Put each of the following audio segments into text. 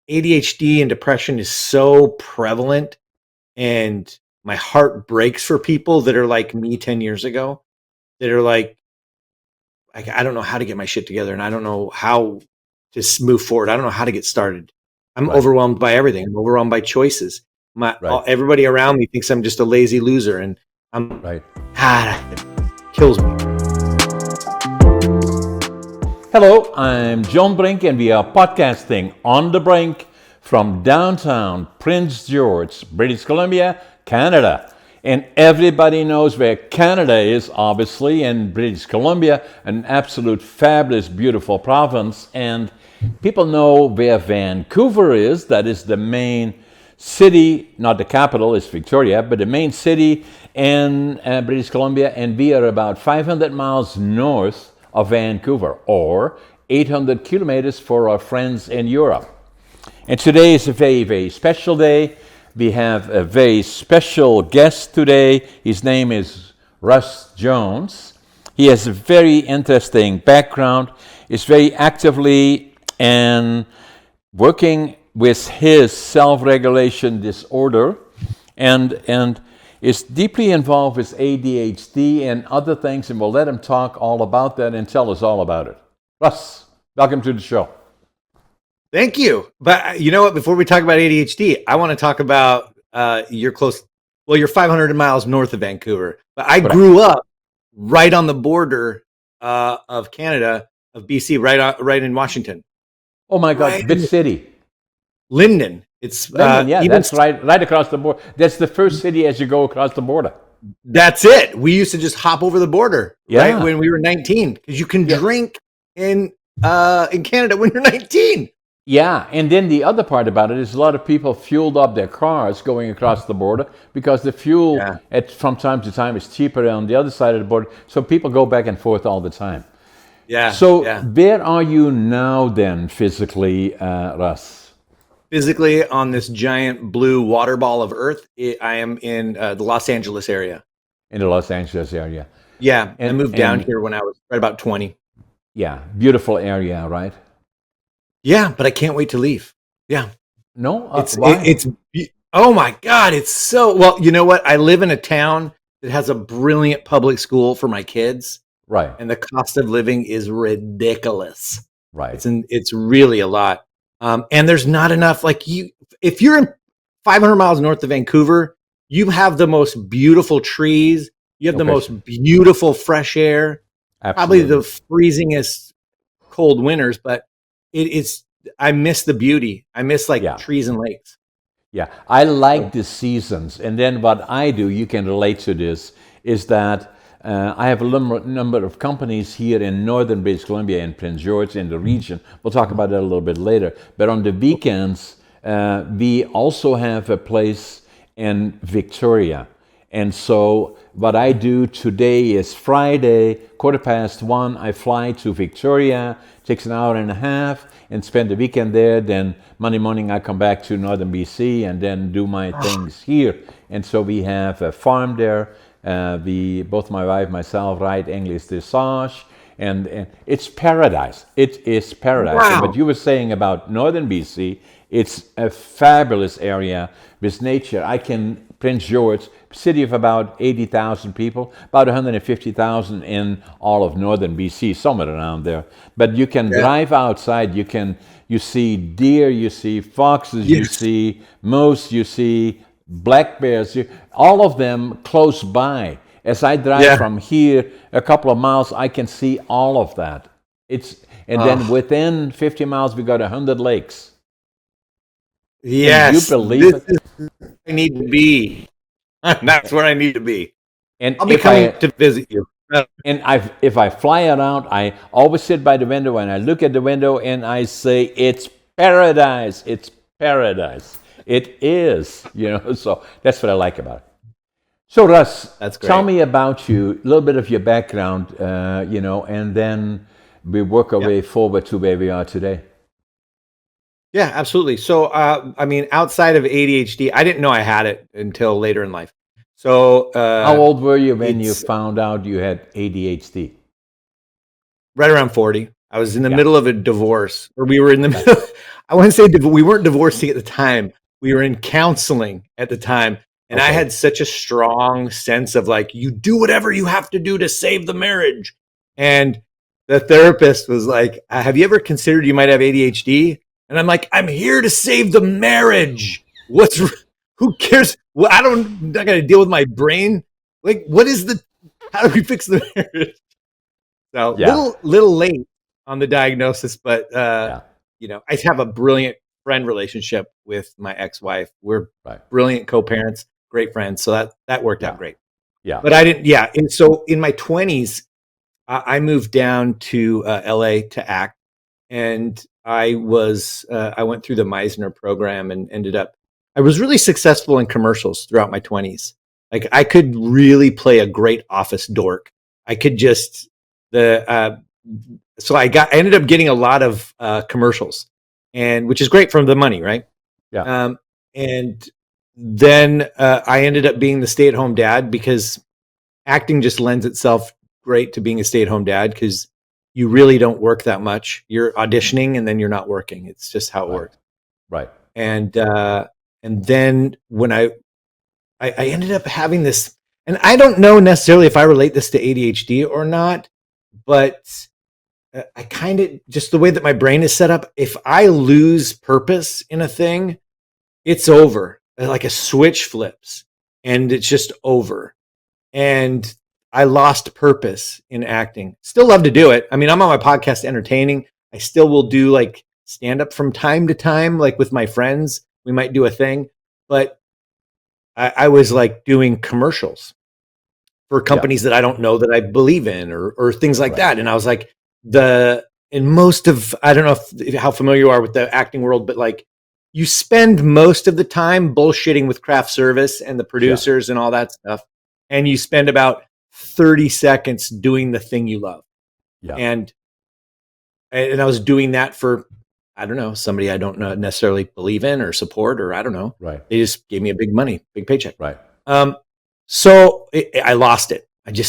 ADHD and depression is so prevalent, and my heart breaks for people that are like me 10 years ago, that are like, I don't know how to get my shit together, and I don't know how to move forward. I don't know how to get started. I'm overwhelmed by everything. I'm overwhelmed by choices. Everybody around me thinks I'm just a lazy loser, and it kills me. Hello, I'm John Brink, and we are podcasting on the Brink from downtown Prince George, British Columbia, Canada. And everybody knows where Canada is, obviously, and British Columbia, an absolute fabulous, beautiful province. And people know where Vancouver is. That is the main city, not the capital, it's Victoria, but the main city in British Columbia. And we are about 500 miles north of Vancouver, or 800 kilometers for our friends in Europe. And today is a very, very special day. We have a very special guest today. His name is Russ Jones. He has a very interesting background. Is very actively and working with his self-regulation disorder, and is deeply involved with ADHD and other things, and we'll let him talk all about that and tell us all about it. Russ, welcome to the show. Thank you. But you know what? Before we talk about ADHD, I want to talk about you're 500 miles north of Vancouver. But I grew up right on the border of Canada, of BC, right in Washington. Oh my God, which city? Linden. It's Linden, that's right across the border. That's the first city as you go across the border. That's it. We used to just hop over the border right when we were 19, because you can drink in Canada when you're 19. Yeah, and then the other part about it is a lot of people fueled up their cars going across the border because the fuel from time to time is cheaper on the other side of the border. So people go back and forth all the time. Yeah. So where are you now then physically, Russ? Physically on this giant blue water ball of earth, I am in the Los Angeles area. In the Los Angeles area. Yeah, I moved down here when I was right about 20. Yeah, beautiful area, right? Yeah, but I can't wait to leave. Yeah. No? It's oh my God, it's so, well, you know what? I live in a town that has a brilliant public school for my kids. Right. And the cost of living is ridiculous. Right. It's really a lot. And there's not enough, if you're in 500 miles north of Vancouver, you have the most beautiful trees. You have the most beautiful fresh air. Absolutely. Probably the freezingest cold winters, but I miss the beauty. I miss trees and lakes. Yeah, I like the seasons. And then what I do, you can relate to this, is that I have a number of companies here in northern British Columbia and Prince George in the region. We'll talk about that a little bit later. But on the weekends, we also have a place in Victoria. And so what I do today is Friday, 1:15, I fly to Victoria, takes an hour and a half, and spend the weekend there. Then Monday morning I come back to northern BC and then do my things here. And so we have a farm there. Both my wife, myself, ride English dressage, and it's paradise. It is paradise. Wow. But you were saying about northern BC, it's a fabulous area with nature. Prince George, city of about 80,000 people, about 150,000 in all of northern BC, somewhere around there. But you can drive outside, you see deer, you see foxes, you see moose, you see black bears, all of them close by. As I drive from here a couple of miles, I can see all of that. Then within 50 miles, we got 100 lakes. Yes, can you believe it? Is where I need to be. That's where I need to be. And I'll be coming to visit you. And if I fly around, I always sit by the window and I look at the window and I say, "It's paradise! It's paradise! It is!" So that's what I like about it. So Russ, tell me about you, a little bit of your background, and then we work our way forward to where we are today. Yeah, absolutely. So, outside of ADHD, I didn't know I had it until later in life. So, how old were you when you found out you had ADHD? Right around 40. I was in the middle of a divorce, or we were in the middle. I wouldn't say we weren't divorcing at the time. We were in counseling at the time. And I Okay. had such a strong sense of like, you do whatever you have to do to save the marriage. And the therapist was like, have you ever considered you might have ADHD? And I'm like, I'm here to save the marriage. Who cares? Well, I'm not going to deal with my brain. Like, how do we fix the marriage? So Yeah. little late on the diagnosis, but Yeah. I have a brilliant friend relationship with my ex-wife. We're Right. brilliant co-parents, great friends. So that worked out Yeah. great. Yeah. But I didn't, yeah. And so in my 20s, I moved down to LA to act, and I went through the Meisner program and I was really successful in commercials throughout my 20s. Like I could really play a great office dork. I could just the so I ended up getting a lot of commercials, and which is great from the money, right? Yeah. And then I ended up being the stay-at-home dad because acting just lends itself great to being a stay-at-home dad because you really don't work that much. You're auditioning and then you're not working. It's just how it Right. works. Right. And then when I ended up having this, and I don't know necessarily if I relate this to ADHD or not, but I kind of just the way that my brain is set up. If I lose purpose in a thing, it's over. Like a switch flips, and it's just over. And I lost purpose in acting. Still love to do it. I mean, I'm on my podcast entertaining. I still will do like stand up from time to time, like with my friends. We might do a thing, but I was like doing commercials for Yeah. companies that I don't know that I believe in or things like Right. that. And I was like, in most of, I don't know how familiar you are with the acting world, but like you spend most of the time bullshitting with craft service and the Yeah. producers and all that stuff. And you spend about 30 seconds doing the thing you love. Yeah. And, and I was doing that for, I don't know, somebody I don't necessarily believe in or support, or I don't know. Right. They just gave me a big paycheck. Right. Um, so I lost it. And Yeah.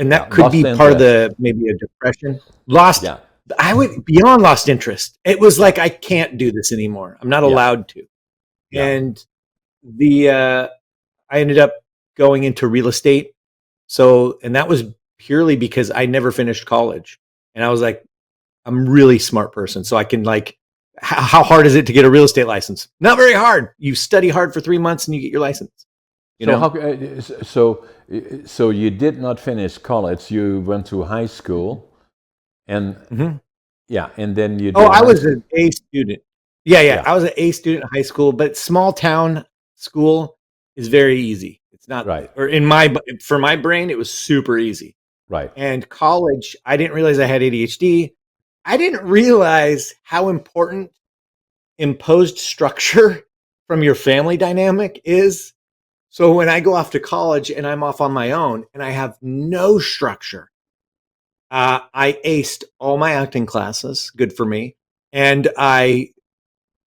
that could Lost be part of interest. maybe a depression. Lost, Yeah. I would beyond lost interest. It was Yeah. like, I can't do this anymore. I'm not Yeah. allowed to. Yeah. And I ended up going into real estate. So, and that was purely because I never finished college. And I was like, I'm a really smart person. So I can like, how hard is it to get a real estate license? Not very hard. You study hard for 3 months and you get your license, you So know? so you did not finish college. You went to high school, and Mm-hmm. yeah, and then you Oh, did I high was school. an A student. Yeah. Yeah. I was an A student in high school, but small town school is very easy. It's not, Right. or for my brain, it was super easy. Right. And college, I didn't realize I had ADHD. I didn't realize how important imposed structure from your family dynamic is. So when I go off to college and I'm off on my own and I have no structure, I aced all my acting classes. Good for me. And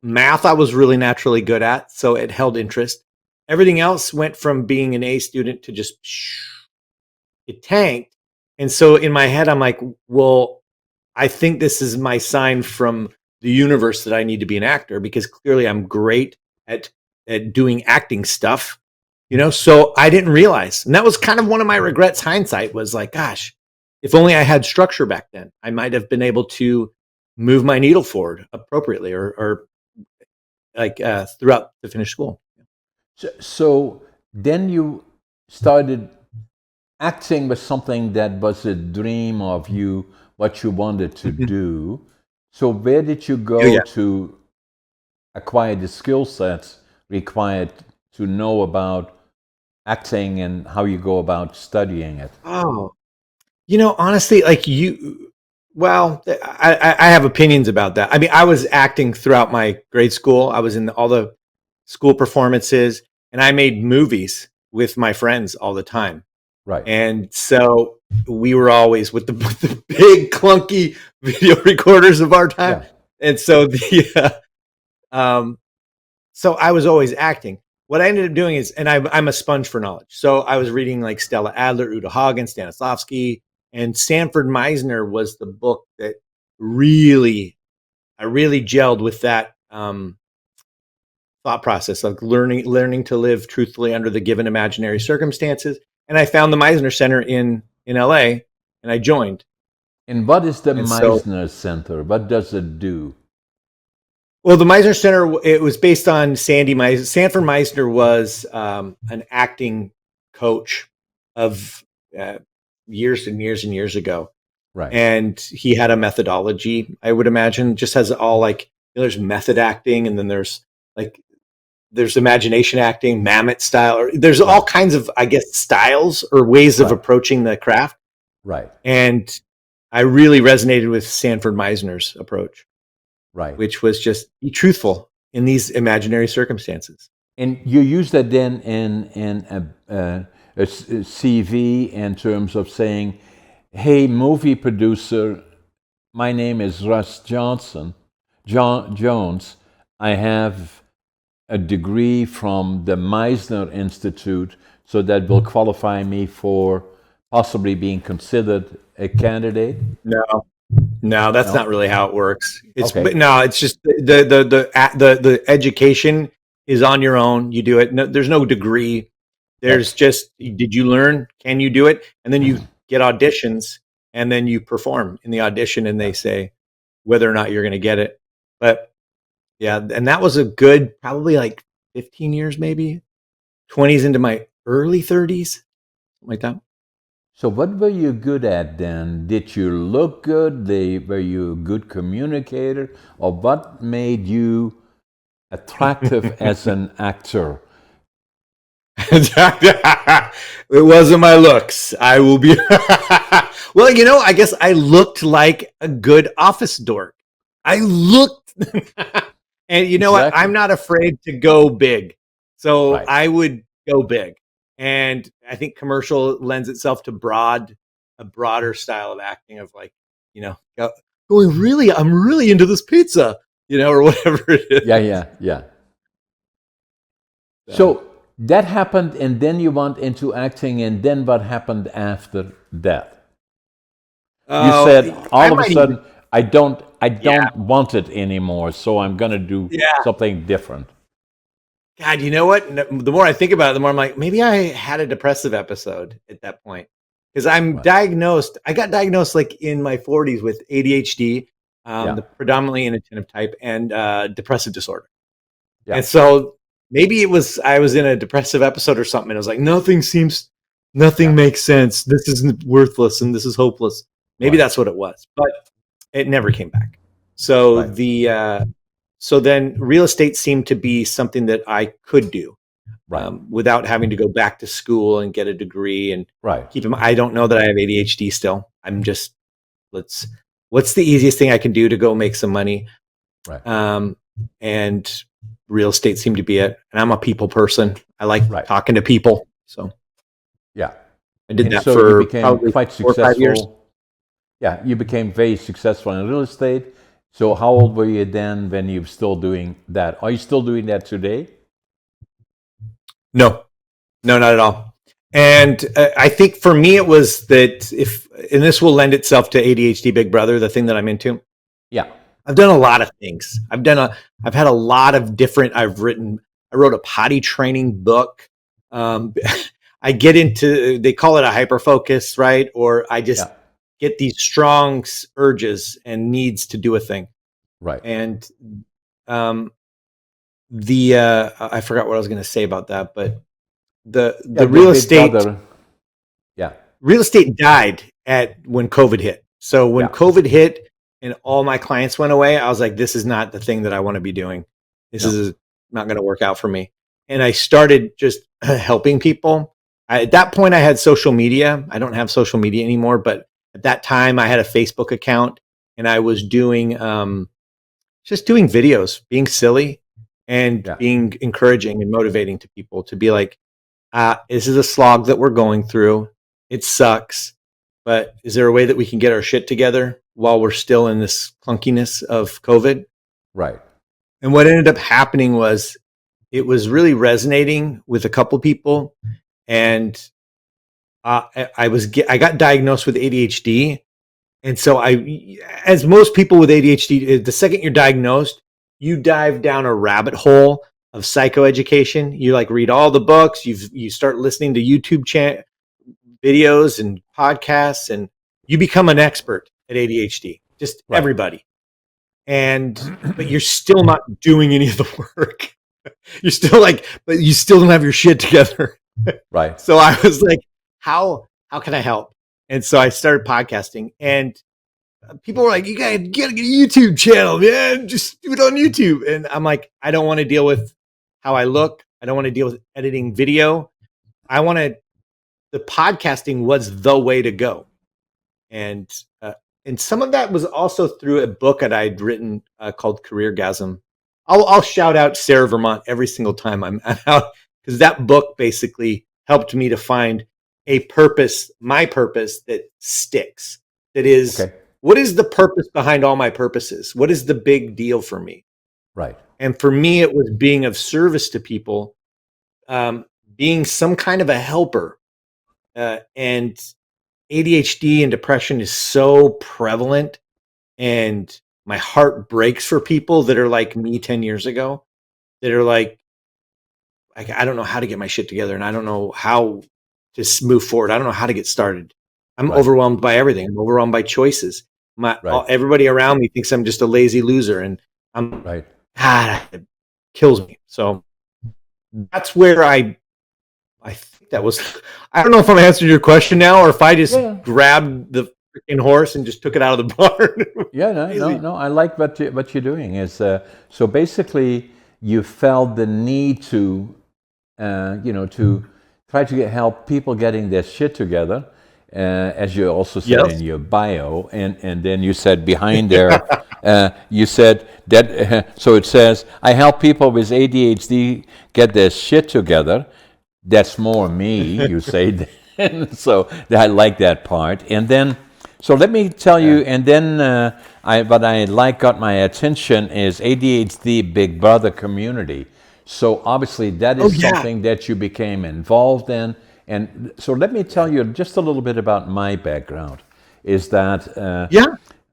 math I was really naturally good at, so it held interest. Everything else went from being an A student to just it tanked. And so in my head, I'm like, well, I think this is my sign from the universe that I need to be an actor because clearly I'm great at doing acting stuff, So I didn't realize, and that was kind of one of my regrets. Hindsight was like, gosh, if only I had structure back then, I might have been able to move my needle forward appropriately, or like throughout the finished school. So then you started acting was something that was a dream of you, what you wanted to Mhm. do. So where did you Oh go yeah. to acquire the skill sets required to know about acting and how you go about studying it? Oh, honestly, like well, I have opinions about that. I mean, I was acting throughout my grade school. I was in all the school performances, and I made movies with my friends all the time. Right. And so we were always with the big clunky video recorders of our time. Yeah. And so um, so I was always acting. What I ended up doing is, and I'm a sponge for knowledge. So I was reading like Stella Adler, Uta Hagen, Stanislavski, and Sanford Meisner was the book that really I really gelled with that thought process of learning to live truthfully under the given imaginary circumstances. And I found the Meisner Center in LA, and I joined. And what is the And so, Meisner Center? What does it do? well, the Meisner Center, it was based on Sandy Meisner. Sanford Meisner was an acting coach of years and years and years ago. Right. And he had a methodology, I would imagine, just has all like, there's method acting, and then there's imagination acting, Mamet style, or there's all Right. kinds of, I guess, styles or ways of Right. approaching the craft. Right. And I really resonated with Sanford Meisner's approach, Right. which was just be truthful in these imaginary circumstances. And you use that then in a CV in terms of saying, "Hey, movie producer, my name is Russ Jones. I have a degree from the Meisner Institute, so that will qualify me for possibly being considered a candidate." No, no, that's not No. really how it works. Okay. It's just the education is on your own. You do it. No, there's no degree. There's Yes. just, did you learn? Can you do it? And then you get auditions, and then you perform in the audition, and they Yeah. say whether or not you're going to get it. But yeah, and that was a good, probably like 15 years, maybe 20s into my early 30s, something like that. So what were you good at then? Did you look good? Were you a good communicator? Or what made you attractive as an actor? It wasn't my looks. I will be. Well, I guess I looked like a good office dork. I looked, and you know what? I'm Exactly. not afraid to go big. So Right. I would go big. And I think commercial lends itself to a broader style of acting, of like, going, really, I'm really into this pizza, or whatever it Yeah, is. yeah, yeah. So, So that happened, and then you went into acting, and then what happened after that? You uh, said all I of a might even, sudden, I yeah, don't want it anymore, so I'm gonna do yeah. something different. God, you know what? The more I think about it, the more I'm like, maybe I had a depressive episode at that point, because I'm Right. diagnosed. I got diagnosed like in my 40s with ADHD, Yeah. the predominantly inattentive type, and depressive disorder. Yeah. And so maybe I was in a depressive episode or something, and I was like, nothing Yeah. makes sense. This is worthless, and this is hopeless. Maybe Right. that's what it was, but it never came back. So Right. so then real estate seemed to be something that I could do, Right. without having to go back to school and get a degree and Right. keep them. I don't know that I have ADHD still. I'm just, let's, what's the easiest thing I can do to go make some money? Right. Um, and real estate seemed to be it. And I'm a people person. I like Right. talking to people. So Yeah. I did And that so you for became probably quite 4 or 5 years. successful. Yeah, you became very successful in real estate. So how old were you then when you were still doing that? Are you still doing that today? No, no, not at all. And I think for me, it was that and this will lend itself to ADHD Big Brother, the thing that I'm into. Yeah. I've done a lot of things. I've had a lot of different, I wrote a potty training book. Um, I get into, they call it a hyper focus, right? Or I just Yeah. get these strong urges and needs to do a thing. Right. And, um, I forgot what I was going to say about that, but Yeah, the the Big Brother. Yeah. real estate died when COVID hit. So when Yeah. COVID hit and all my clients went away, I was like, this is not the thing that I want to be doing. This No. is not going to work out for me. And I started just helping people. At that point, I had social media. I don't have social media anymore, but at that time, I had a Facebook account, and I was doing just doing videos, being silly and Yeah. being encouraging and motivating to people to be like, this is a slog that we're going through. It sucks, but is there a way that we can get our shit together while we're still in this clunkiness of COVID? Right. And what ended up happening was it was really resonating with a couple people, and I got diagnosed with ADHD, And so as most people with ADHD, the second you're diagnosed, you dive down a rabbit hole of psychoeducation. You like read all the books. You start listening to YouTube videos and podcasts, and you become an expert at ADHD. Just Right. everybody. But you're still not doing any of the work. You're still but you still don't have your shit together. Right. So I was like, how can I help? And so I started podcasting, and people were like, you gotta get a YouTube channel, man. Just do it on YouTube. And I'm like, I don't want to deal with how I look. I don't want to deal with editing video. The podcasting was the way to go. And some of that was also through a book that I'd written called Careergasm. I'll shout out Sarah Vermont every single time I'm out, because that book basically helped me to find a purpose, my purpose that sticks. That is, Okay. what is the purpose behind all my purposes? What is the big deal for me? Right. And for me, it was being of service to people, being some kind of a helper. And ADHD and depression is so prevalent, and my heart breaks for people that are like me 10 years ago, that are like, I don't know how to get my shit together, and I don't know how to move forward. I don't know how to get started. I'm Right. overwhelmed by everything. I'm overwhelmed by choices. Right. Everybody around me thinks I'm just a lazy loser, and Right. it kills me. So that's where I think that was, I don't know if I'm answering your question now, or if I just grabbed the freaking horse and just took it out of the barn. Yeah, no. I like what you're doing. Is so basically you felt the need to, to try to help people getting their shit together, as you also said Yes. in your bio, and then you said behind there, you said that. So it says, I help people with ADHD get their shit together. That's more me, you say. So I like that part. And then, so let me tell you, and then what I like got my attention is ADHD Big Brother community. So obviously that is something that you became involved in. And so let me tell you just a little bit about my background. Is that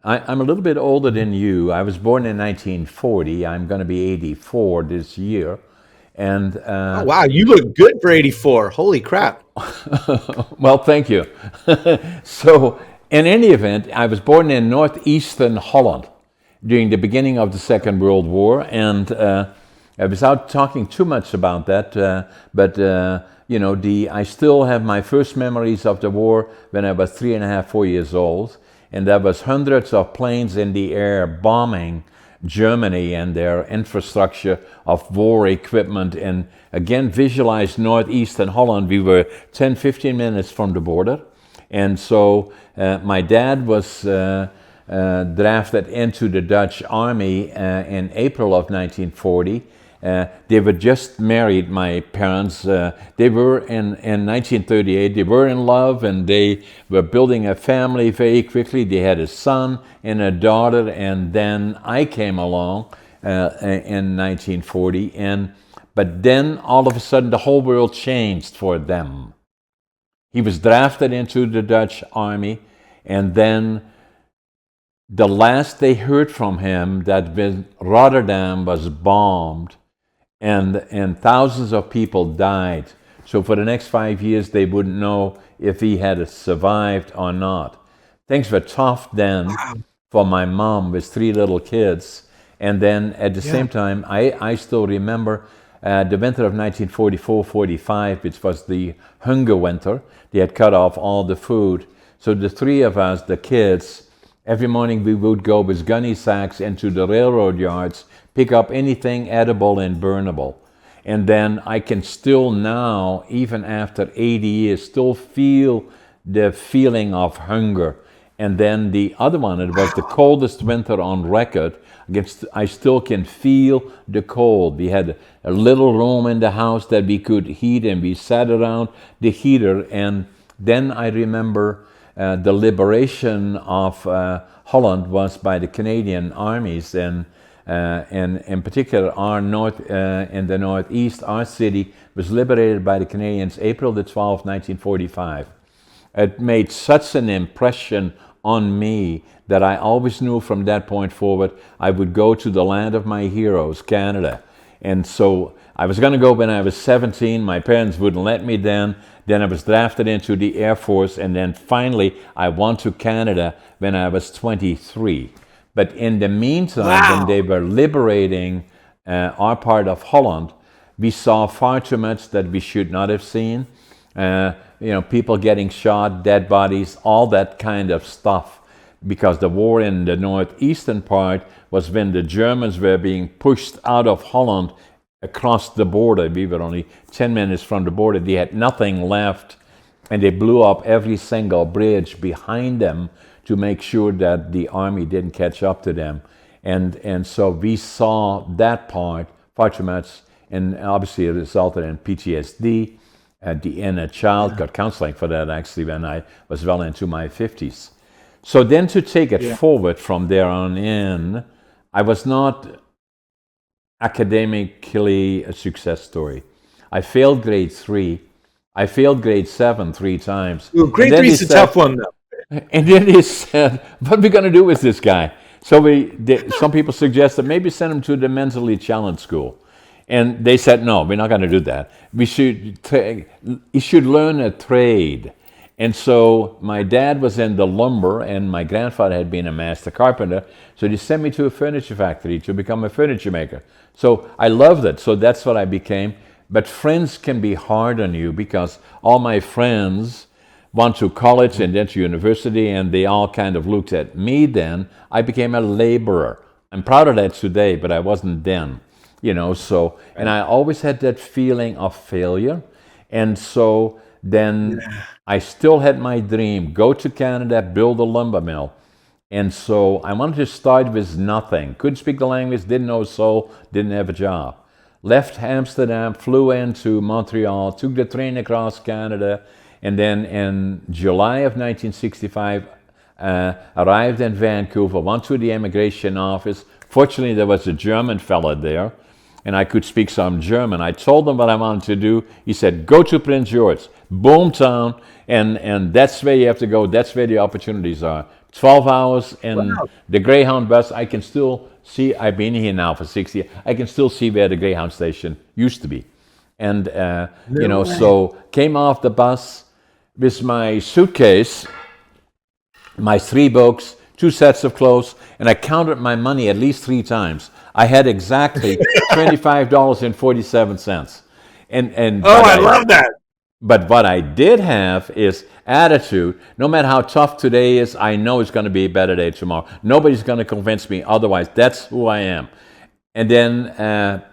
I'm a little bit older than you. I was born in 1940. I'm going to be 84 this year. And oh, wow, you look good for 84. Holy crap. Well, thank you. So, in any event, I was born in northeastern Holland during the beginning of the Second World War, and without talking too much about that, I still have my first memories of the war when I was 3.5, 4 years old, and there was hundreds of planes in the air bombing Germany and their infrastructure of war equipment. And again, visualize northeastern Holland. We were 10, 15 minutes from the border. And so my dad was drafted into the Dutch army in April of 1940. They were just married, my parents. They were in 1938, they were in love, and they were building a family very quickly. They had a son and a daughter, and then I came along in 1940. But then all of a sudden the whole world changed for them. He was drafted into the Dutch army, and then the last they heard from him, that Rotterdam was bombed, and thousands of people died. So for the next 5 years, they wouldn't know if he had survived or not. Things were tough then for my mom with 3 little kids. And then at the same time, I still remember the winter of 1944-45, which was the hunger winter. They had cut off all the food. So the 3 of us, the kids, every morning we would go with gunny sacks into the railroad yards, pick up anything edible and burnable. And then I can still now, even after 80 years, still feel the feeling of hunger. And then the other one, it was the coldest winter on record. I still can feel the cold. We had a little room in the house that we could heat, and we sat around the heater. And then I remember the liberation of Holland was by the Canadian armies, and in particular in the northeast, our city was liberated by the Canadians April the 12th, 1945. It made such an impression on me that I always knew from that point forward I would go to the land of my heroes, Canada. And so I was going to go when I was 17. My parents wouldn't let me then. Then I was drafted into the Air Force, and then finally I went to Canada when I was 23. But in the meantime, when they were liberating our part of Holland, we saw far too much that we should not have seen. People getting shot, dead bodies, all that kind of stuff. Because the war in the northeastern part was when the Germans were being pushed out of Holland across the border. We were only 10 minutes from the border. They had nothing left, and they blew up every single bridge behind them to make sure that the army didn't catch up to them. And so we saw that part far too much, and obviously it resulted in PTSD. At the end, a child got counseling for that actually when I was well into my 50s. So then to take it forward from there on in, I was not academically a success story. I failed grade 3. I failed grade 7 3 times. Well, grade 3 is a tough one, though. And then they said, what are we going to do with this guy? So some people suggested maybe send him to the mentally challenged school. And they said, no, we're not going to do that. He should learn a trade. And so my dad was in the lumber, and my grandfather had been a master carpenter. So they sent me to a furniture factory to become a furniture maker. So I loved it. So that's what I became. But friends can be hard on you because all my friends went to college and then to university, and they all kind of looked at me then. I became a laborer. I'm proud of that today, but I wasn't then. And I always had that feeling of failure. And so then I still had my dream, go to Canada, build a lumber mill. And so I wanted to start with nothing. Couldn't speak the language, didn't know a soul, didn't have a job. Left Amsterdam, flew into Montreal, took the train across Canada, and then in July of 1965, arrived in Vancouver, went to the immigration office. Fortunately, there was a German fella there, and I could speak some German. I told him what I wanted to do. He said, go to Prince George, boomtown, and that's where you have to go. That's where the opportunities are. 12 hours in the Greyhound bus. I can still see, I've been here now for 6 years, I can still see where the Greyhound station used to be. And, so came off the bus with my suitcase, my 3 books, 2 sets of clothes, and I counted my money at least 3 times. I had exactly $25.47. I love that. But what I did have is attitude. No matter how tough today is, I know it's going to be a better day tomorrow. Nobody's going to convince me otherwise. That's who I am. And then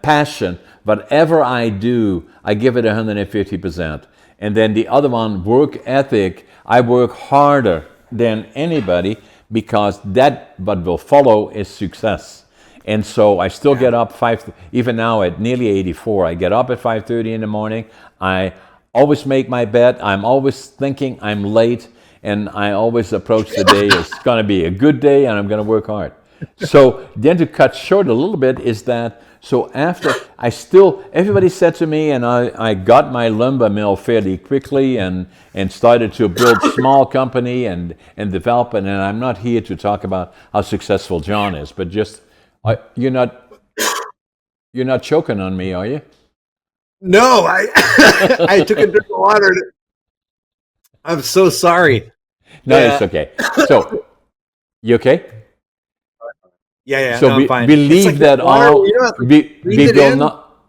passion. Whatever I do, I give it 150%. And then the other one, work ethic. I work harder than anybody because that what will follow is success. And so I still get up even now at nearly 84, I get up at 5:30 in the morning. I always make my bed. I'm always thinking I'm late, and I always approach the day as it's going to be a good day, and I'm going to work hard. So then to cut short a little bit is that, so after everybody said to me, and I got my lumber mill fairly quickly and started to build small company and develop, and I'm not here to talk about how successful John is, but just, you're not choking on me, are you? No, I took a drink of water. I'm so sorry. No, it's okay. So, you okay? Yeah. So no, I'm fine. we leave like that water, all.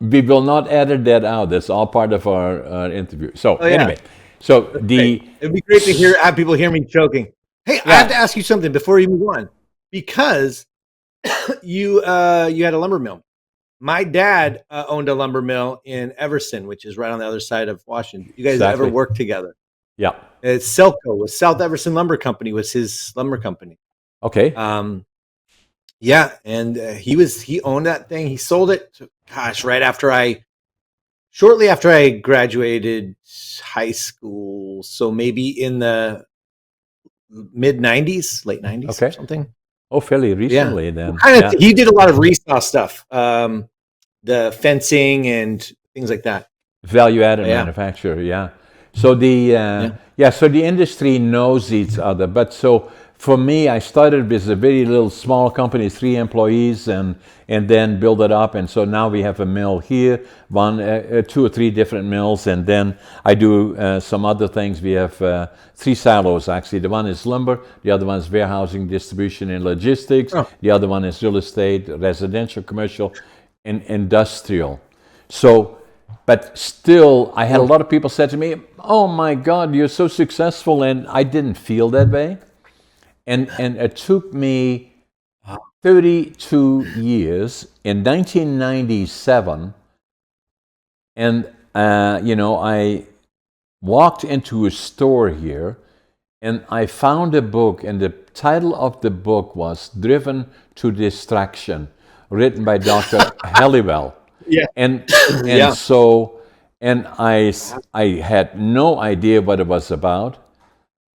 We will not edit that out. That's all part of our interview. So anyway, so it'd be great to have people hear me choking. Hey, I have to ask you something before you move on, because you had a lumber mill. My dad owned a lumber mill in Everson, which is right on the other side of Washington. You guys ever worked together? Yeah. It's Selco, was South Everson Lumber Company, was his lumber company. Okay. Yeah, and he owned that thing. He sold it, shortly after I graduated high school. So maybe in the mid '90s, late '90s, or something. Oh, fairly recently then. He did a lot of resaw stuff, the fencing and things like that. Value-added manufacturer, yeah. So so the industry knows each other. But so for me, I started with a very little small company, 3 employees, and then build it up. And so now we have a mill here, 2 or 3 different mills, and then I do some other things. We have 3 silos actually. The one is lumber, the other one is warehousing, distribution, and logistics. Oh. The other one is real estate, residential, commercial, and industrial. So, but still, I had a lot of people said to me, "Oh my God, you're so successful," and I didn't feel that way. And it took me 32 years. In 1997, and I walked into a store here, and I found a book, and the title of the book was "Driven to Distraction," written by Dr. Halliwell. Yeah. And Yeah. so, and I had no idea what it was about.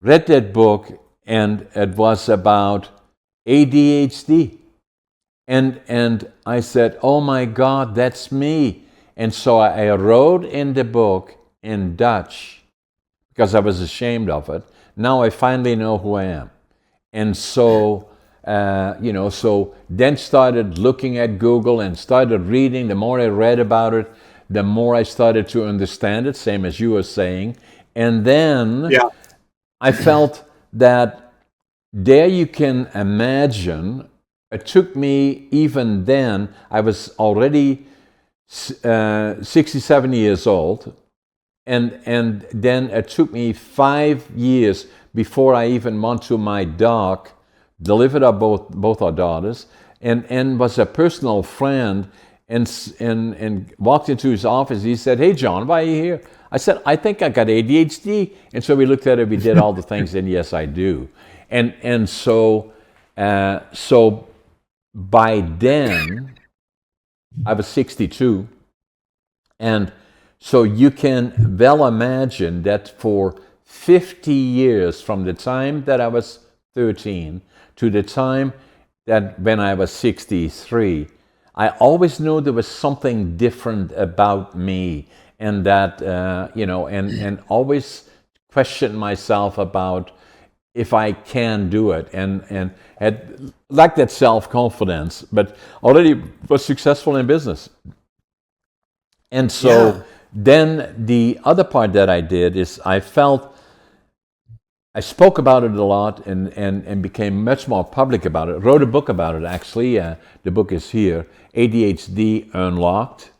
Read that book, and it was about ADHD. And I said, "Oh my God, that's me." And so I wrote in the book in Dutch because I was ashamed of it. Now I finally know who I am. And so, so then started looking at Google and started reading. The more I read about it, the more I started to understand it, same as you were saying. And then I felt that there you can imagine, it took me, even then, I was already 67 years old, and then it took me 5 years before I even went to my doc, delivered up both our daughters, and was a personal friend, and walked into his office. He said, "Hey, John, why are you here?" I said, "I think I got ADHD." And so we looked at it, we did all the things, and yes, I do. And so by then, I was 62, and so you can well imagine that for 50 years, from the time that I was 13 to the time that when I was 63, I always knew there was something different about me, and that, and always questioned myself about if I can do it, and had like that self-confidence, but already was successful in business. And so then the other part that I did is I spoke about it a lot, and became much more public about it. Wrote a book about it, actually. The book is here, ADHD Unlocked.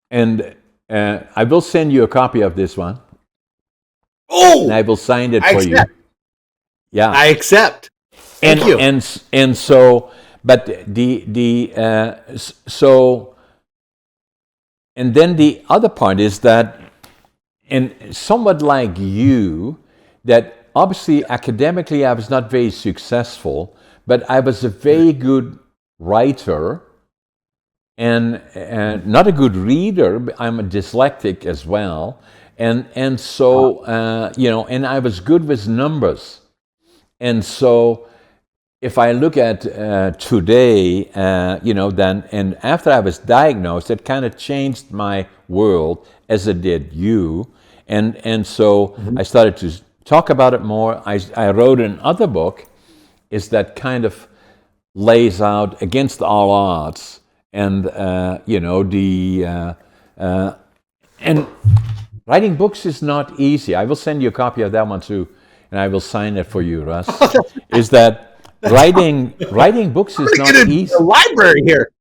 And I will send you a copy of this one. Oh, and I will sign it for you. Yeah, I accept. Thank you. And so, but so, and then the other part is that, and somewhat like you, that obviously academically I was not very successful, but I was a very good writer, and not a good reader. I'm a dyslexic as well, and so and I was good with numbers. And so, if I look at today, then, and after I was diagnosed, it kind of changed my world, as it did you. And so I started to talk about it more. I wrote another book, is that kind of lays out Against All Odds, and and writing books is not easy. I will send you a copy of that one too, and I will sign it for you, Russ. Is that writing books is not easy. A library here.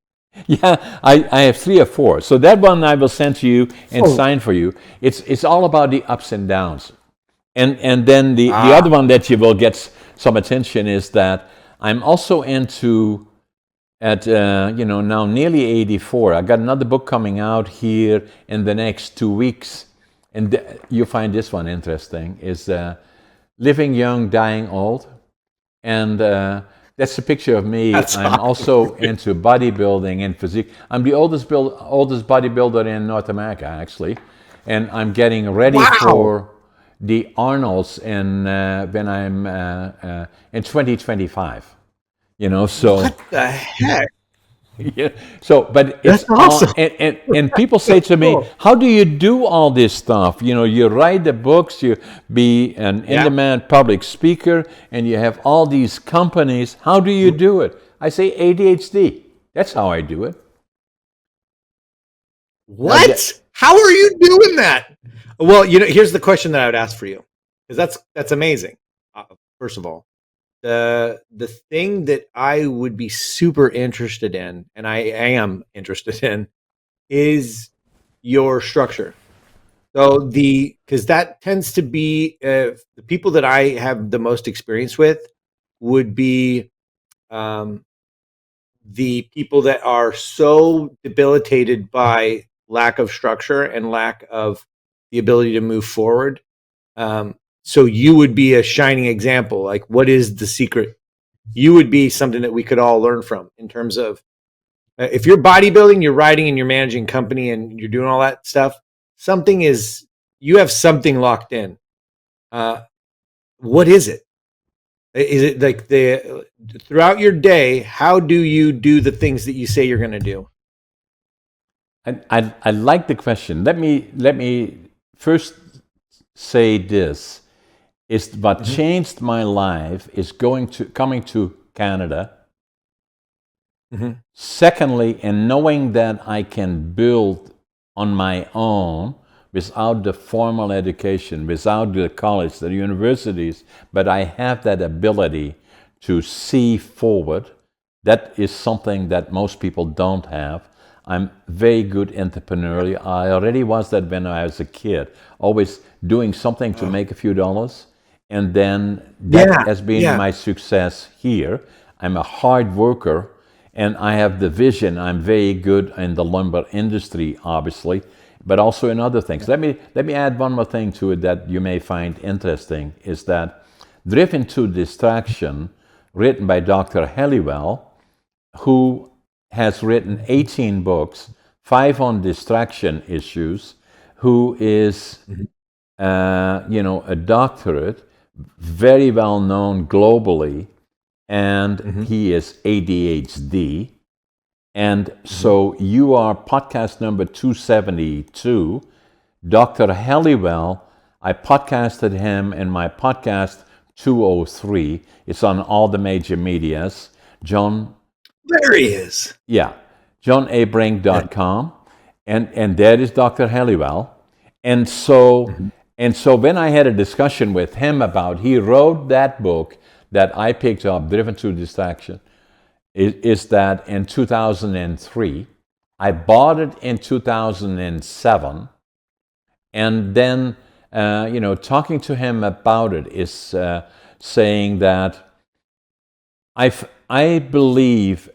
Yeah, I have 3 or 4. So that one I will send to you and sign for you. It's all about the ups and downs. And then the other one that you will get some attention is that I'm also into, at now nearly 84. I got another book coming out here in the next 2 weeks, and you find this one interesting. Is Living Young, Dying Old, and that's a picture of me. I'm also into bodybuilding and physique. I'm the oldest bodybuilder in North America, actually, and I'm getting ready for the Arnold's when I'm in 2025. So what the heck? Yeah. So, but it's That's all, awesome. and people say That's to me, cool. "How do you do all this stuff? You know, you write the books, you be an Yeah. in-demand public speaker, and you have all these companies. How do you do it?" I say ADHD. That's how I do it. Now, What? How are you doing that? Well, here's the question that I would ask for you, because that's amazing. Uh, First of all, the thing that I would be super interested in, and I am interested in, is your structure. So because that tends to be the people that I have the most experience with would be um, the people that are so debilitated by lack of structure and lack of the ability to move forward. So you would be a shining example. Like, what is the secret? You would be something that we could all learn from in terms of if you're bodybuilding, you're writing, and you're managing company, and you're doing all that stuff. Something is you have something locked in. Uh, what is it? Is it like the throughout your day? How do you do the things that you say you're going to do? I like the question. Let me first say this: is what Mm-hmm. changed my life is coming to Canada. Mm-hmm. Secondly, in knowing that I can build on my own without the formal education, without the college, the universities, but I have that ability to see forward. That is something that most people don't have. I'm very good entrepreneurial. I already was that when I was a kid, always doing something to Oh. make a few dollars. And then that Yeah, has been yeah. my success here. I'm a hard worker and I have the vision. I'm very good in the lumber industry, obviously, but also in other things. Let me add one more thing to it that you may find interesting is that Driven to Distraction, written by Dr. Halliwell, who has written 18 books, 5 on distraction issues, who is Mhm. a doctorate, very well known globally, and Mhm. he is ADHD. And Mhm. so you are podcast number 272. Dr. Halliwell, I podcasted him in my podcast 203. It's on all the major medias. John, There he is. yeah, Yeah. jonabrink.com. And that is Dr. Halliwell. And so, Mhm. and so when I had a discussion with him about, he wrote that book that I picked up, Driven to Distraction, is that in 2003. I bought it in 2007, and then talking to him about it is saying that I believe.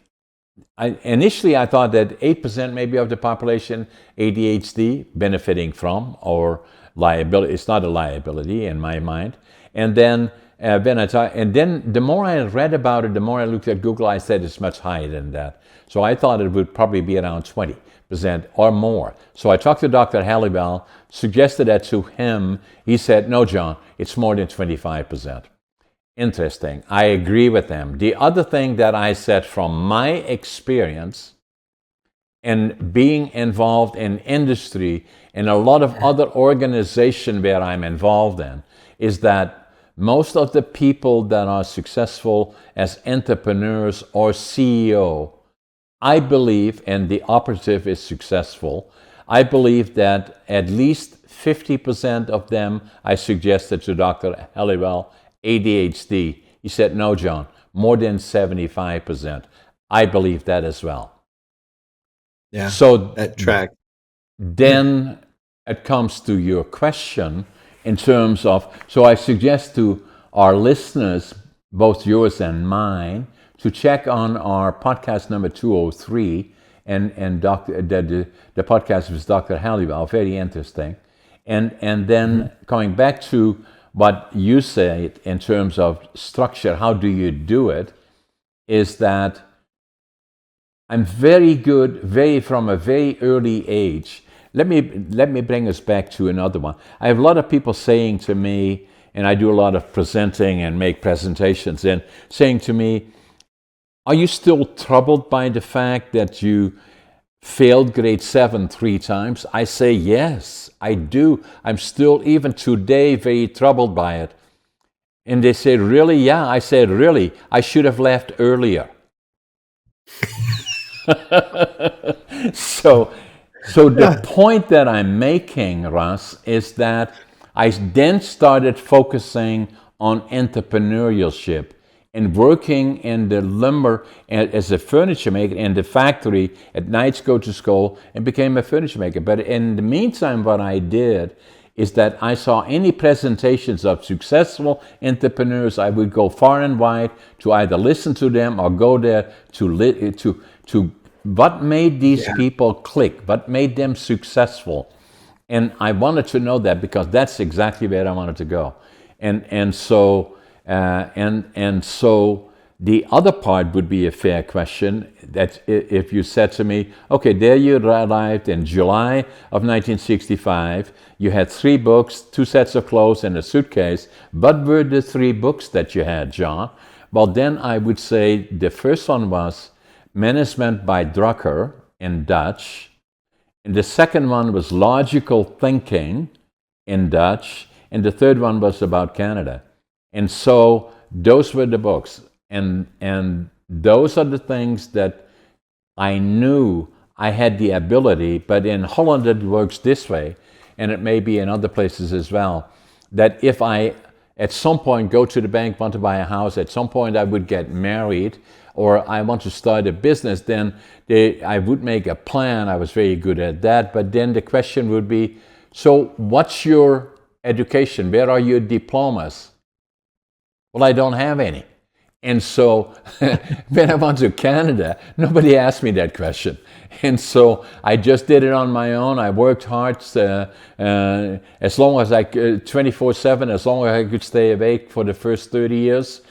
Initially, I thought that 8% maybe of the population ADHD benefiting from or liability. It's not a liability in my mind. And then and then the more I read about it, the more I looked at Google, I said it's much higher than that. So I thought it would probably be around 20% or more. So I talked to Dr. Halliwell, suggested that to him. He said, "No, John, it's more than 25%." Interesting. I agree with them. The other thing that I said from my experience and being involved in industry and a lot of other organizations where I'm involved in is that most of the people that are successful as entrepreneurs or CEO, I believe, and the operative is successful, I believe that at least 50% of them, I suggested to Dr. Halliwell, ADHD. He said, "No, John, more than 75%. I believe that as well." Yeah. So That track. then it comes to your question in terms of, so I suggest to our listeners, both yours and mine, to check on our podcast number 203 and the podcast with Dr. Halliwell, very interesting. And Mhm. then coming back to what you said in terms of structure, how do you do it, is that I'm very good, very from a very early age. Let me bring us back to another one. I have a lot of people saying to me, and I do a lot of presenting and make presentations, and saying to me, Are you still troubled by the fact that you failed grade 7 3 times? I say yes, I do. I'm still, even today, very troubled by it. And they say, really? Yeah. I said, really? I should have left earlier. So, so the Yeah. point that I'm making, Russ, is that I then started focusing on entrepreneurship and working in the lumber as a furniture maker in the factory. At nights, go to school and became a furniture maker. But in the meantime, what I did is that I saw any presentations of successful entrepreneurs. I would go far and wide to either listen to them or go there to what made these people click, what made them successful. And I wanted to know that because that's exactly where I wanted to go. And so the other part would be a fair question, that if you said to me, okay, there you arrived in July of 1965, you had 3 books, 2 sets of clothes, and a suitcase. What were the 3 books that you had, John? Well, then I would say the first one was Management by Drucker in Dutch. And the second one was Logical Thinking in Dutch. And the third one was about Canada. And so those were the books. And those are the things that I knew I had the ability, but in Holland it works this way, and it may be in other places as well, that if I at some point go to the bank, want to buy a house, at some point I would get married, or I want to start a business, then I would make a plan. I was very good at that. But then the question would be, so what's your education? Where are your diplomas? Well, I don't have any. And so when I went to Canada, nobody asked me that question. And so I just did it on my own. I worked hard as long as I could, 24/7, as long as I could stay awake for the first 30 years.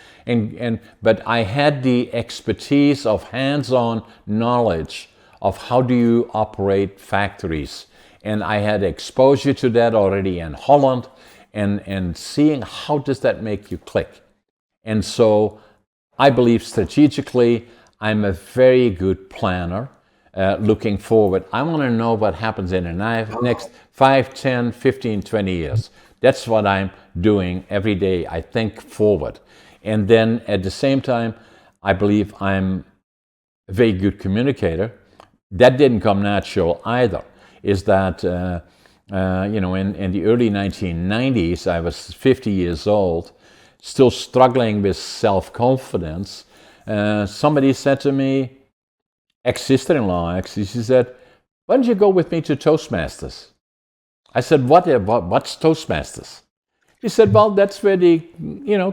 But I had the expertise of hands-on knowledge of how do you operate factories. And I had exposure to that already in Holland, and seeing how does that make you click. And so I believe strategically, I'm a very good planner. Looking forward, I want to know what happens in the next 5, 10, 15, 20 years. That's what I'm doing every day. I think forward. And then at the same time, I believe I'm a very good communicator. That didn't come natural either. Is that, in the early 1990s, I was 50 years old, still struggling with self-confidence. Somebody said to me, ex-sister-in-law actually, she said, why don't you go with me to Toastmasters? I said, what's Toastmasters? He said, well, that's where they,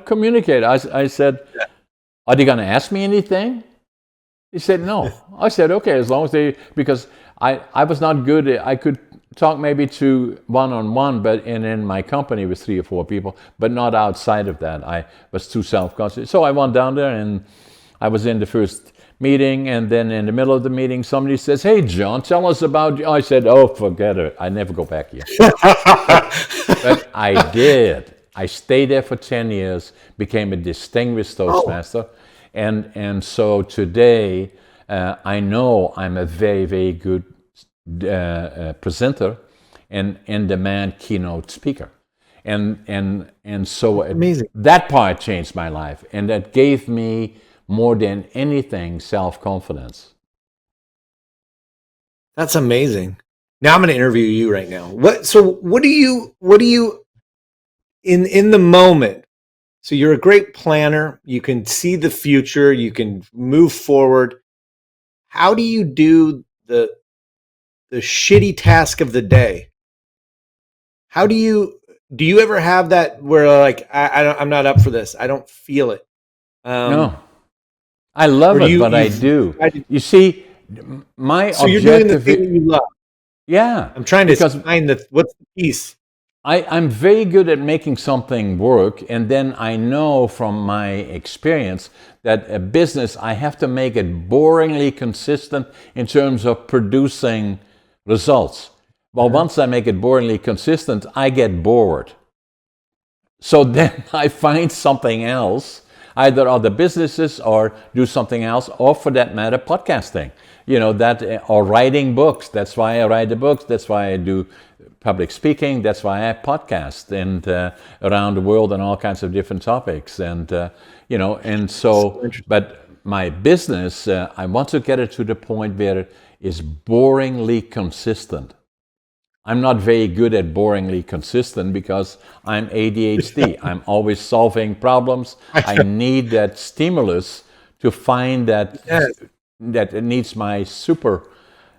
communicate. I said, are they going to ask me anything? He said, no. I said, okay, as long as because I was not good. I could talk maybe to one-on-one, but in my company with 3 or 4 people, but not outside of that. I was too self-conscious. So I went down there and I was in the first meeting, and then in the middle of the meeting, somebody says, hey, John, tell us about you. I said, oh, forget it. I never go back here. But I did. I stayed there for 10 years, became a distinguished Toastmaster. And so today, I know I'm a very, very good presenter and in-demand keynote speaker. And so Amazing. that part changed my life. And that gave me, more than anything, self-confidence. That's amazing. Now I'm going to interview you right now. What do you in the moment? So you're a great planner. You can see the future. You can move forward. How do you do the shitty task of the day? How do you ever have that where like I'm not up for this. I don't feel it. No, I love it, but I do. You see, my so objective. you're doing the thing you love. Yeah, I'm trying to find what's the piece. I'm very good at making something work, and then I know from my experience that a business, I have to make it boringly consistent in terms of producing results. Well, once I make it boringly consistent, I get bored. So then I find something else. either other businesses or do something else, or for that matter, podcasting. Or writing books. That's why I write the books. That's why I do public speaking. That's why I podcast and around the world on all kinds of different topics. But my business, I want to get it to the point where it is boringly consistent. I'm not very good at boringly consistent because I'm ADHD. I'm always solving problems. I need that stimulus to find that that it needs my super.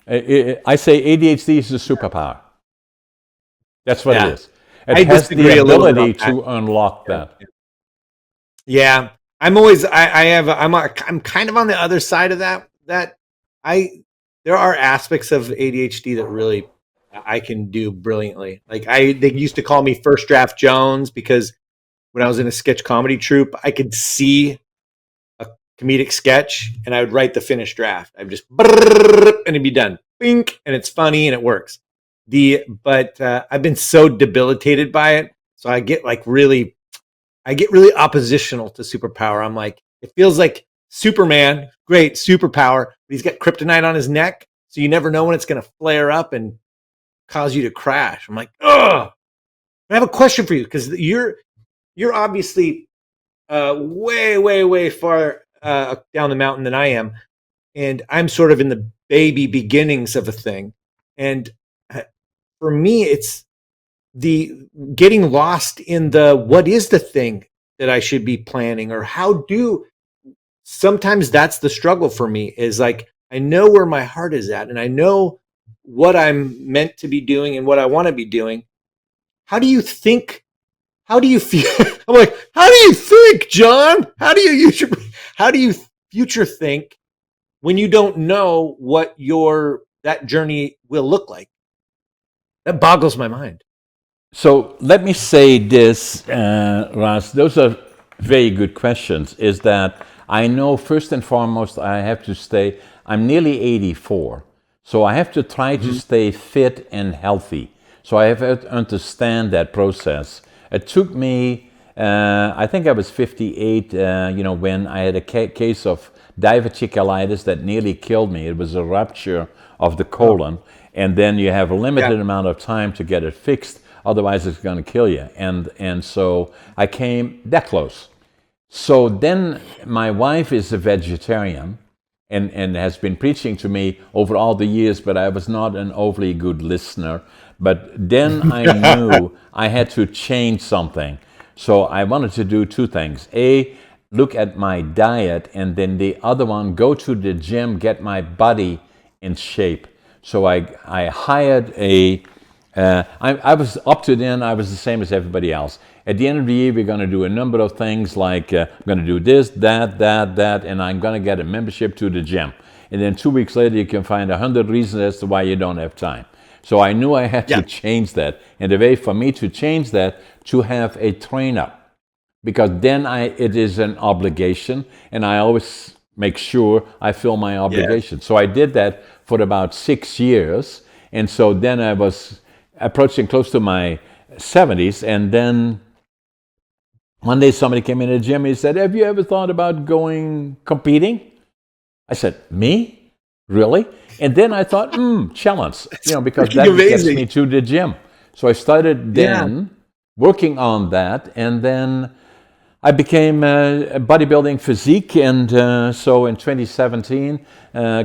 I say ADHD is a superpower. That's what it is. It has the ability to unlock that. Yeah, I'm always I'm kind of on the other side of that. There are aspects of ADHD that really I can do brilliantly. Like they used to call me First Draft Jones because when I was in a sketch comedy troupe, I could see a comedic sketch and I would write the finished draft. I'd just and it'd be done. Bink, and it's funny and it works. But I've been so debilitated by it, so I get really oppositional to superpower. I'm like, it feels like Superman, great superpower, but he's got kryptonite on his neck, so you never know when it's going to flare up and cause you to crash. I'm like, ugh. I have a question for you because you're obviously way far down the mountain than I am, and I'm sort of in the baby beginnings of a thing. And for me, it's the getting lost in the what is the thing that I should be planning, or sometimes that's the struggle for me, is like I know where my heart is at and I know what I'm meant to be doing and what I want to be doing. How do you think? How do you feel? I'm like, how do you think, John? How do you future think when you don't know what that journey will look like? That boggles my mind. So let me say this, Russ. Those are very good questions. Is that I know first and foremost I have to stay. I'm nearly 84, so I have to try to stay fit and healthy. So I have to understand that process. It took me, I think I was 58, when I had a case of diverticulitis that nearly killed me. It was a rupture of the colon, and then you have a limited amount of time to get it fixed. Otherwise, it's going to kill you. And so I came that close. So then my wife is a vegetarian and has been preaching to me over all the years, but I was not an overly good listener. But then I knew I had to change something. So I wanted to do two things. A, look at my diet, and then the other one, go to the gym, get my body in shape. So I hired I was up to then, I was the same as everybody else. At the end of the year, we're going to do a number of things like I'm going to do this, that, and I'm going to get a membership to the gym. And then 2 weeks later, you can find 100 reasons as to why you don't have time. So I knew I had to change that. And the way for me to change that, to have a trainer. Because then it is an obligation, and I always make sure I fill my obligation. So I did that for about 6 years. And so then I was approaching close to my 70s, and then one day somebody came in the gym and he said, have you ever thought about competing? I said, me? Really? And then I thought, challenge, because that gets me to the gym. So I started then working on that, and then I became a bodybuilding physique, and so in 2017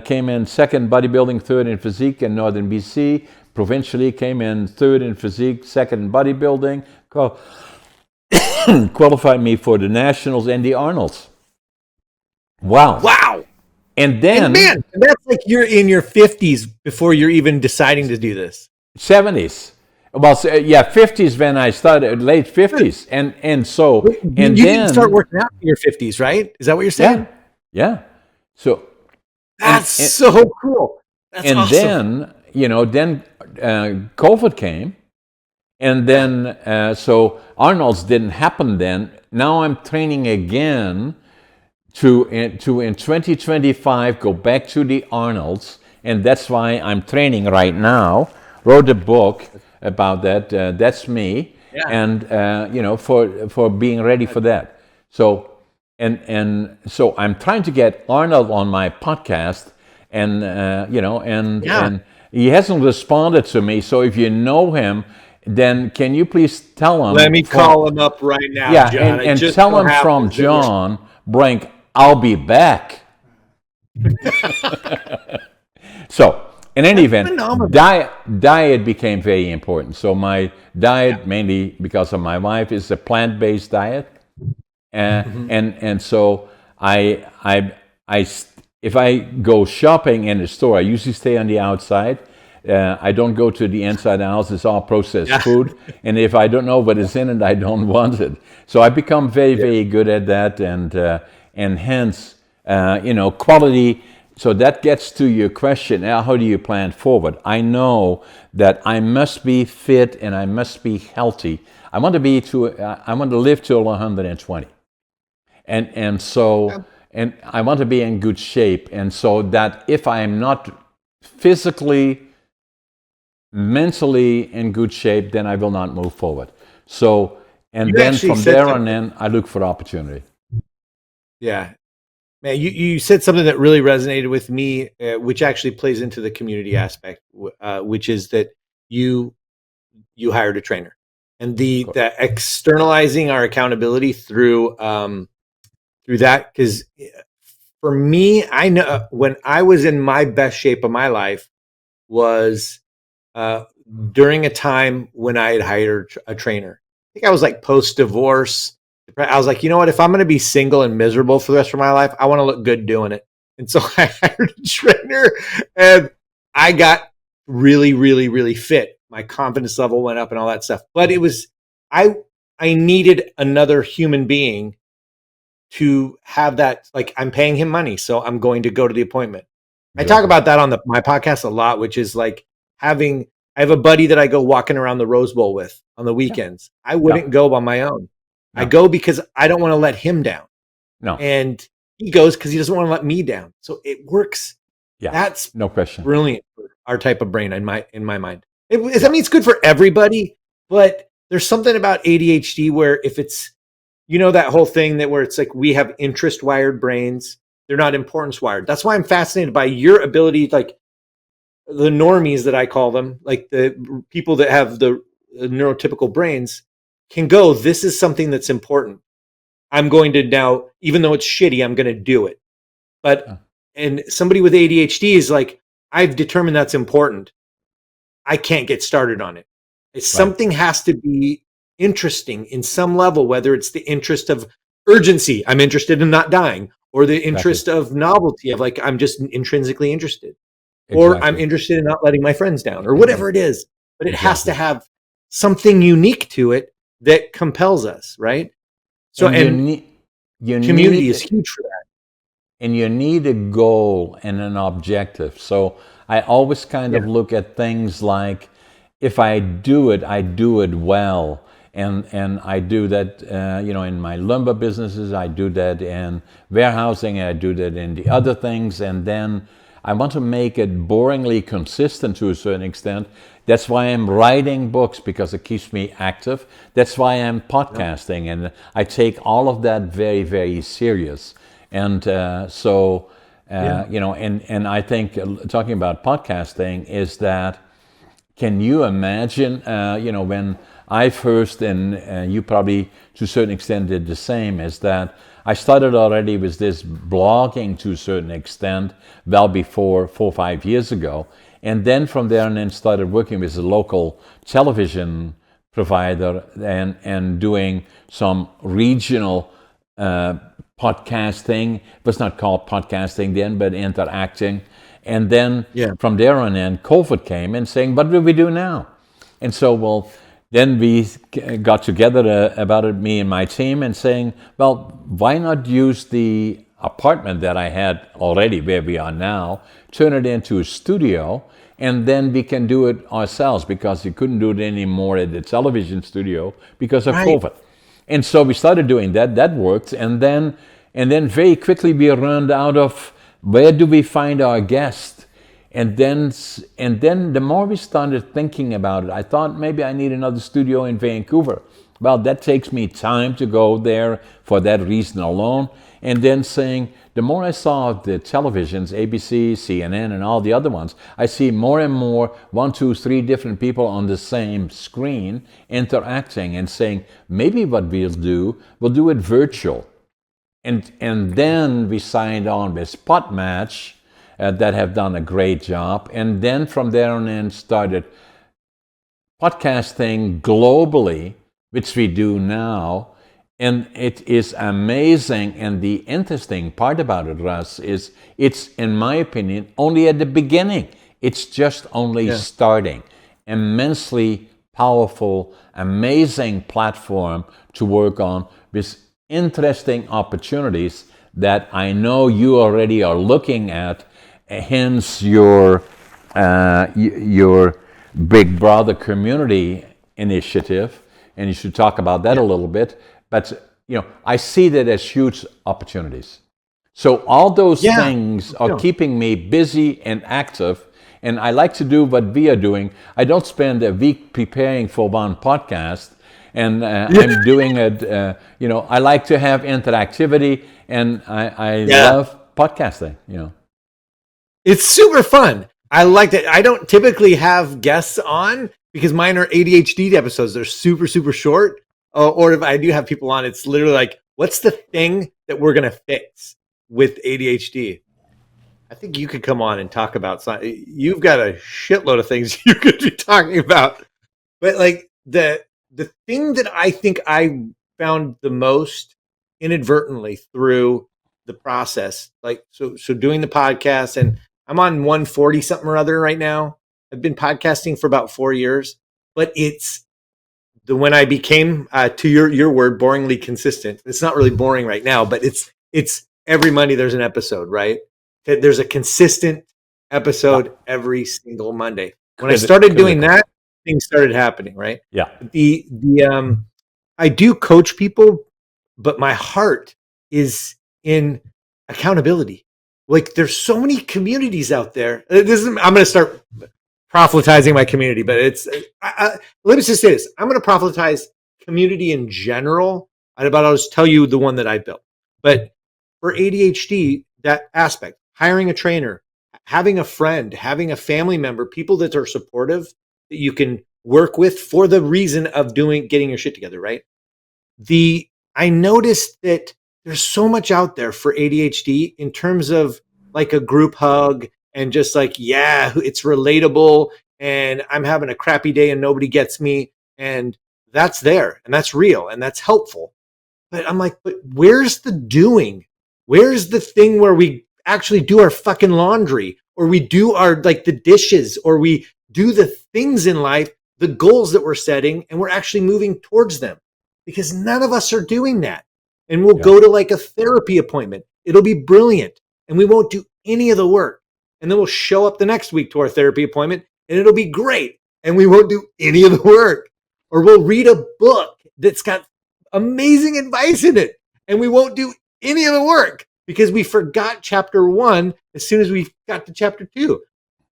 came in second bodybuilding, third in physique in Northern BC. Provincially came in third in physique, second in bodybuilding. Qualified me for the Nationals and the Arnolds. Wow. And then... man, that's like you're in your 50s before you're even deciding to do this. 70s. Well, 50s when I started, late 50s. And so... You didn't start working out in your 50s, right? Is that what you're saying? Yeah. So... That's so cool. That's awesome. Then COVID came, and then so Arnold's didn't happen then. Now I'm training again to in 2025 go back to the Arnold's, and that's why I'm training right now. Wrote a book about that. That's me, and for being ready for that. So and so I'm trying to get Arnold on my podcast, and Yeah. and he hasn't responded to me. So if you know him, then can you please tell Let him me from, call him up right now, yeah, John. I and just tell so him from happens that we're John Brink, I'll be back. So, in any that's event, phenomenal. diet became very important. So my Yeah. diet, mainly because of my wife, is a plant-based diet, Mhm. and so if I go shopping in the store, I usually stay on the outside. I don't go to the inside of the house. It's all processed Yeah. food, and if I don't know what is in it, I don't want it. So I become very, Yeah. very good at that, and hence, quality. So that gets to your question: how do you plan forward? I know that I must be fit and I must be healthy. I want to live till 120, and Yeah. so, and I want to be in good shape, and so that if I am not physically, mentally in good shape, then I will not move forward. So, and You then actually from said there on something. in, I look for opportunity. Yeah. Man, you said something that really resonated with me, which actually plays into the community aspect, which is that you you hired a trainer, and the externalizing our accountability through that. Because for me, I know when I was in my best shape of my life was uh, during a time when I had hired a trainer. I think I was like post divorce. I was like, you know what? If I'm going to be single and miserable for the rest of my life, I want to look good doing it. And so I hired a trainer, and I got really, really, really fit. My confidence level went up and all that stuff. But it was I I needed another human being to have that. Like, I'm paying him money, so I'm going to go to the appointment. I talk Exactly. about that on my podcast a lot, which is like having. I have a buddy that I go walking around the Rose Bowl with on the Yeah. weekends. I No. wouldn't go on my own. I No. go because I don't want to let him down, No. and he goes because he doesn't want to let me down. So it works. Yeah. That's No question. brilliant for our type of brain in my mind. I Yeah. mean, it's good for everybody, but there's something about ADHD where if it's that whole thing that where it's like we have interest wired brains, they're not importance wired. That's why I'm fascinated by your ability, like the normies that I call them, like the people that have the neurotypical brains can go, this is something that's important. I'm going to now, even though it's shitty, I'm going to do it. But, Yeah. and somebody with ADHD is like, I've determined that's important. I can't get started on it. Right. Something has to be interesting in some level, whether it's the interest of urgency, I'm interested in not dying, or the Exactly. interest of novelty, of like, I'm just intrinsically interested, or I'm Exactly. interested in not letting my friends down, or whatever it is. But it has to Exactly. have something unique to it that compels us, right? So, And and you community is need huge for that. and you need a goal and an objective. So I always kind Yeah. of look at things like, if I do it, I do it well. And I do that, in my lumber businesses, I do that in warehousing, I do that in the other things. And then I want to make it boringly consistent to a certain extent. That's why I'm writing books, because it keeps me active. That's why I'm Yeah. podcasting. And I take all of that very, very serious. And Yeah. and I think, talking about podcasting, is that, can you imagine, when I first, and you probably to a certain extent did the same, is that I started already with this blogging to a certain extent, well before 4 or 5 years ago. And then from there, and then started working with a local television provider, and doing some regional uh, podcasting. It was not called podcasting then, but interacting. And then Yeah. from there on in, COVID came and saying, what will we do now? And so, well, then we got together about it, me and my team, and saying, well, why not use the apartment that I had already where we are now, turn it into a studio, and then we can do it ourselves, because we couldn't do it anymore at the television studio because of Right. COVID. And so we started doing that. That worked, and then very quickly we ran out of, where do we find our guests? And then the more we started thinking about it, I thought maybe I need another studio in Vancouver. Well, that takes me time to go there for that reason alone. And then saying, the more I saw the televisions, ABC, CNN, and all the other ones, I see more and more one, two, three different people on the same screen interacting and saying, maybe what we'll do it virtual. And then we signed on with Spotmatch that have done a great job. And then from there on in started podcasting globally, which we do now. And it is amazing. And the interesting part about it, Russ, is it's, in my opinion, only at the beginning. It's just only starting. Immensely powerful, amazing platform to work on with interesting opportunities that I know you already are looking at. Hence your Big Brother community initiative, and you should talk about that a little bit. But I see that as huge opportunities. So all those things are keeping me busy and active, and I like to do what we are doing. I don't spend a week preparing for one podcast, and I'm doing it. I like to have interactivity, and I love podcasting. It's super fun. I like that. I don't typically have guests on because mine are ADHD episodes. They're super, super short. Or if I do have people on, it's literally like, what's the thing that we're going to fix with ADHD? I think you could come on and talk about something. You've got a shitload of things you could be talking about. But like the thing that I think I found the most inadvertently through the process, like so doing the podcast, and I'm on 140 something or other right now. I've been podcasting for about 4 years, but it's when I became, to your word, boringly consistent. It's not really boring right now, but it's every Monday there's an episode, right? There's a consistent episode every single Monday. When I started doing that, things started happening, right? Yeah. I do coach people, but my heart is in accountability. Like there's so many communities out there. I'm going to start proselytizing my community, but let me just say this. I'm going to proselytize community in general. I'll just tell you the one that I built. But for ADHD, that aspect, hiring a trainer, having a friend, having a family member, people that are supportive that you can work with for the reason of getting your shit together, right? I noticed that there's so much out there for ADHD in terms of like a group hug and just like, it's relatable and I'm having a crappy day and nobody gets me. And that's there and that's real and that's helpful. But I'm like, but where's the doing? Where's the thing where we actually do our fucking laundry or we do our, like the dishes or we do the things in life, the goals that we're setting and we're actually moving towards them? Because none of us are doing that. And we'll go to like a therapy appointment. It'll be brilliant. And we won't do any of the work. And then we'll show up the next week to our therapy appointment and it'll be great. And we won't do any of the work. Or we'll read a book that's got amazing advice in it. And we won't do any of the work because we forgot chapter 1 as soon as we got to chapter 2.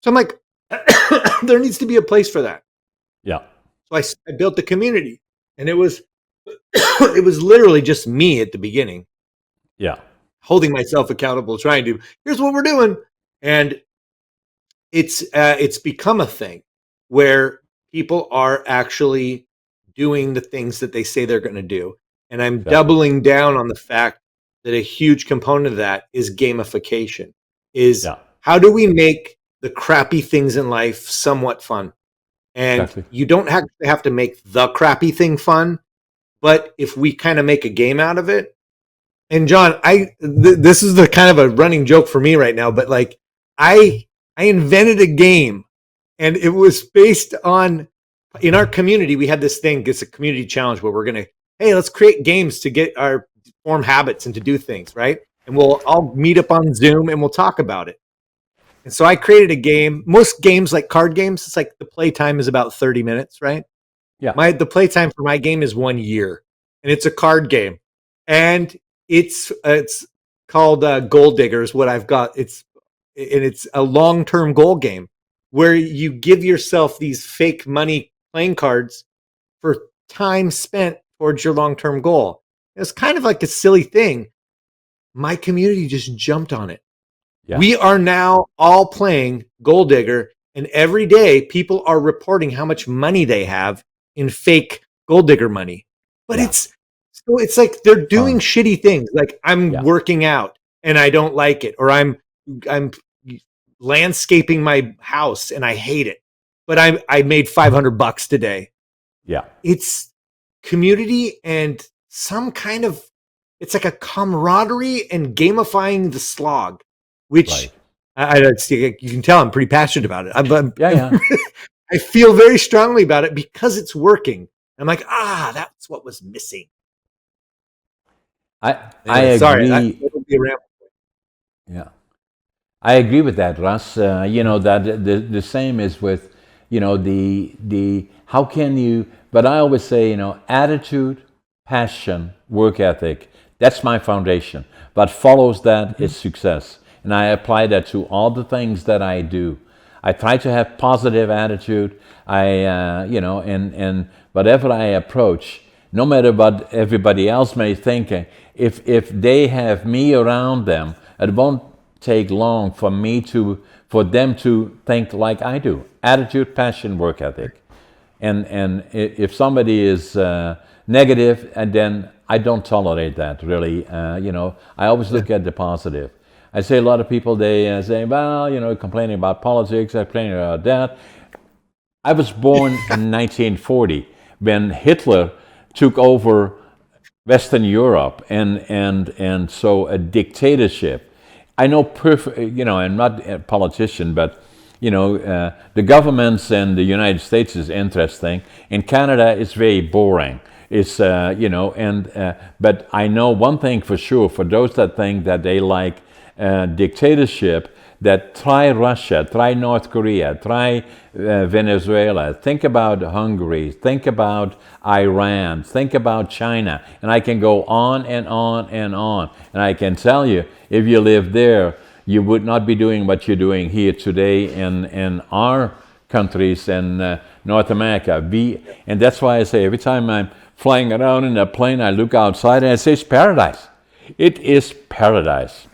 So I'm like, there needs to be a place for that. Yeah. So I built the community and it was literally just me at the beginning. Yeah. Holding myself accountable, trying to, here's what we're doing. And it's become a thing where people are actually doing the things that they say they're going to do. And I'm doubling down on the fact that a huge component of that is gamification. How do we make the crappy things in life somewhat fun? And you don't have to make the crappy thing fun, but if we kind of make a game out of it. And John, this is the kind of a running joke for me right now, but like I invented a game and it was based on, in our community, we had this thing, it's a community challenge where we're going to, hey, let's create games to form habits and to do things, right? And we'll all meet up on Zoom and we'll talk about it. And so I created a game. Most games, like card games, it's like the play time is about 30 minutes, right? Yeah. The play time for my game is 1 year, and it's a card game, and it's called Gold Diggers. What I've got, it's a long-term goal game where you give yourself these fake money playing cards for time spent towards your long-term goal. It's kind of like a silly thing. My community just jumped on it. Yeah. We are now all playing Gold Digger, and every day people are reporting how much money they have in fake Gold Digger money. But Yeah. it's like they're doing Fun. shitty things. Like I'm Yeah. working out and I don't like it, or I'm landscaping my house and I hate it. But I made $500 today. Yeah. It's community and some kind of, it's like a camaraderie and gamifying the slog, which Right. you can tell I'm pretty passionate about it. Yeah. I feel very strongly about it because it's working. I'm like, that's what was missing. I Anyway, sorry, agree. that'll be a ramble. Yeah. I agree with that, Russ. That the same is with, the how can you? But I always say, attitude, passion, work ethic. That's my foundation. But follows that is success, and I apply that to all the things that I do. I try to have positive attitude. And whatever I approach, no matter what everybody else may think, if they have me around them, it won't take long for them to think like I do. Attitude, passion, work ethic. And if somebody is negative, and then I don't tolerate that really. I always look at the positive. I say a lot of people, they say, well, complaining about politics, complaining about that. I was born in 1940 when Hitler took over Western Europe, and so a dictatorship. I know perfect. I'm not a politician, but the governments in the United States is interesting. In Canada, it's very boring. It's but I know one thing for sure. For those that think that they like dictatorship, that try Russia, try North Korea, try Venezuela, think about Hungary, think about Iran, think about China, and I can go on and on and on. And I can tell you, if you live there, you would not be doing what you're doing here today in our countries in North America. And that's why I say every time I'm flying around in a plane, I look outside and I say it's paradise. It is paradise.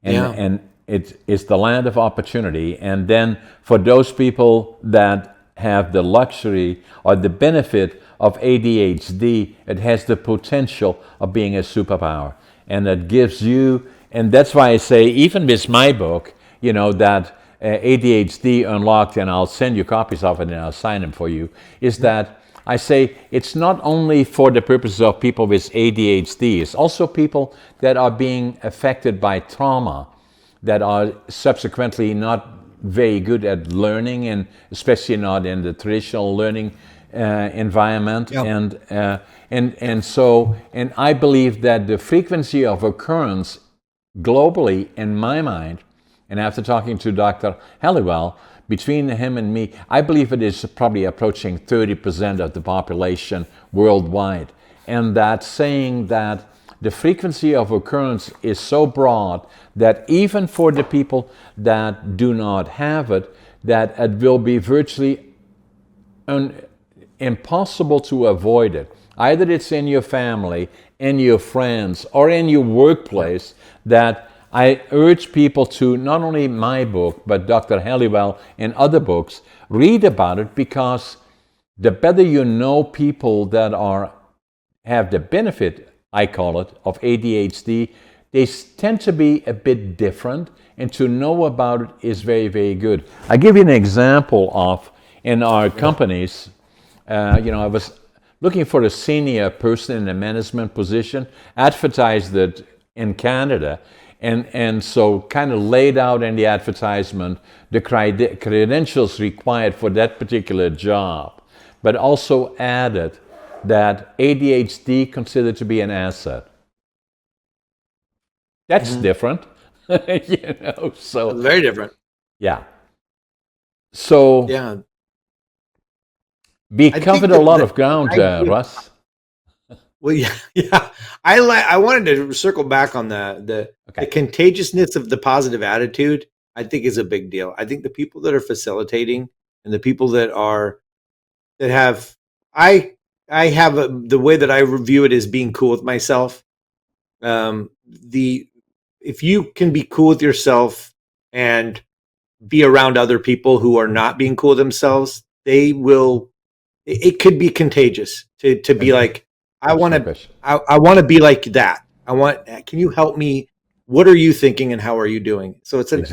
And it's the land of opportunity. And then for those people that have the luxury or the benefit of ADHD, it has the potential of being a superpower. And it gives you, and that's why I say, even with my book, that ADHD Unlocked, and I'll send you copies of it and I'll sign them for you, is that I say it's not only for the purposes of people with ADHD, it's also people that are being affected by trauma, that are subsequently not very good at learning, and especially not in the traditional learning environment. Yeah. And I believe that the frequency of occurrence globally, in my mind, and after talking to Dr. Halliwell, between him and me, I believe it is probably approaching 30% of the population worldwide. And that's saying that the frequency of occurrence is so broad that even for the people that do not have it, that it will be virtually impossible to avoid it. Either it's in your family, in your friends, or in your workplace, that I urge people to, not only my book, but Dr. Halliwell and other books, read about it, because the better you know people that have the benefit, I call it, of ADHD, they tend to be a bit different, and to know about it is very, very good. I give you an example of, in our companies, I was looking for a senior person in a management position, advertised it in Canada, and so kind of laid out in the advertisement the credentials required for that particular job, but also added that ADHD considered to be an asset. That's different, so Very different. yeah. So Yeah. we covered a lot of ground, Russ. Well, yeah. I wanted to circle back on the contagiousness of the positive attitude. I think is a big deal. I think the people that are facilitating and the people that have, I I have the way that I review it is being cool with myself. If you can be cool with yourself and be around other people who are not being cool with themselves, they will. It could be contagious to be like, I want to. I want to be like that. I want. Can you help me? What are you thinking, and how are you doing? So it's an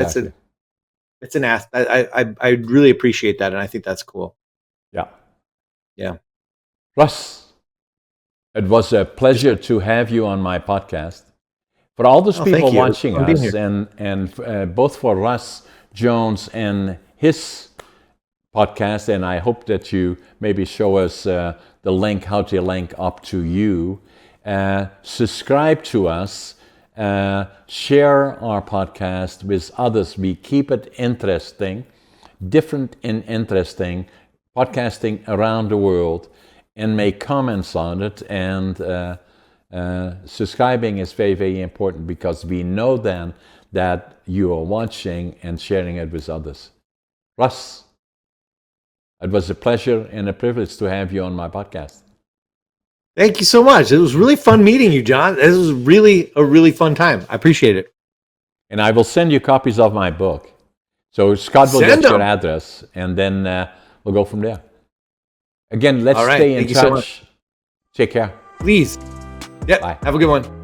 ask. I really appreciate that, and I think that's cool. Yeah. Yeah. Russ, it was a pleasure to have you on my podcast. For all those people thank you. watching I'm being us, here. and both for Russ Jones and his podcast, and I hope that you maybe show us the link, how to link up to you. Subscribe to us, share our podcast with others. We keep it interesting, different and interesting, podcasting around the world, and make comments on it. And subscribing is very, very important because we know then that you are watching and sharing it with others. Russ, it was a pleasure and a privilege to have you on my podcast. Thank you so much. It was really fun meeting you, John. This was really a really fun time. I appreciate it. And I will send you copies of my book. So Scott will get your address, and then we'll go from there. Again, let's stay in touch. So much. Take care. Please. Yep. Bye. Have a good one.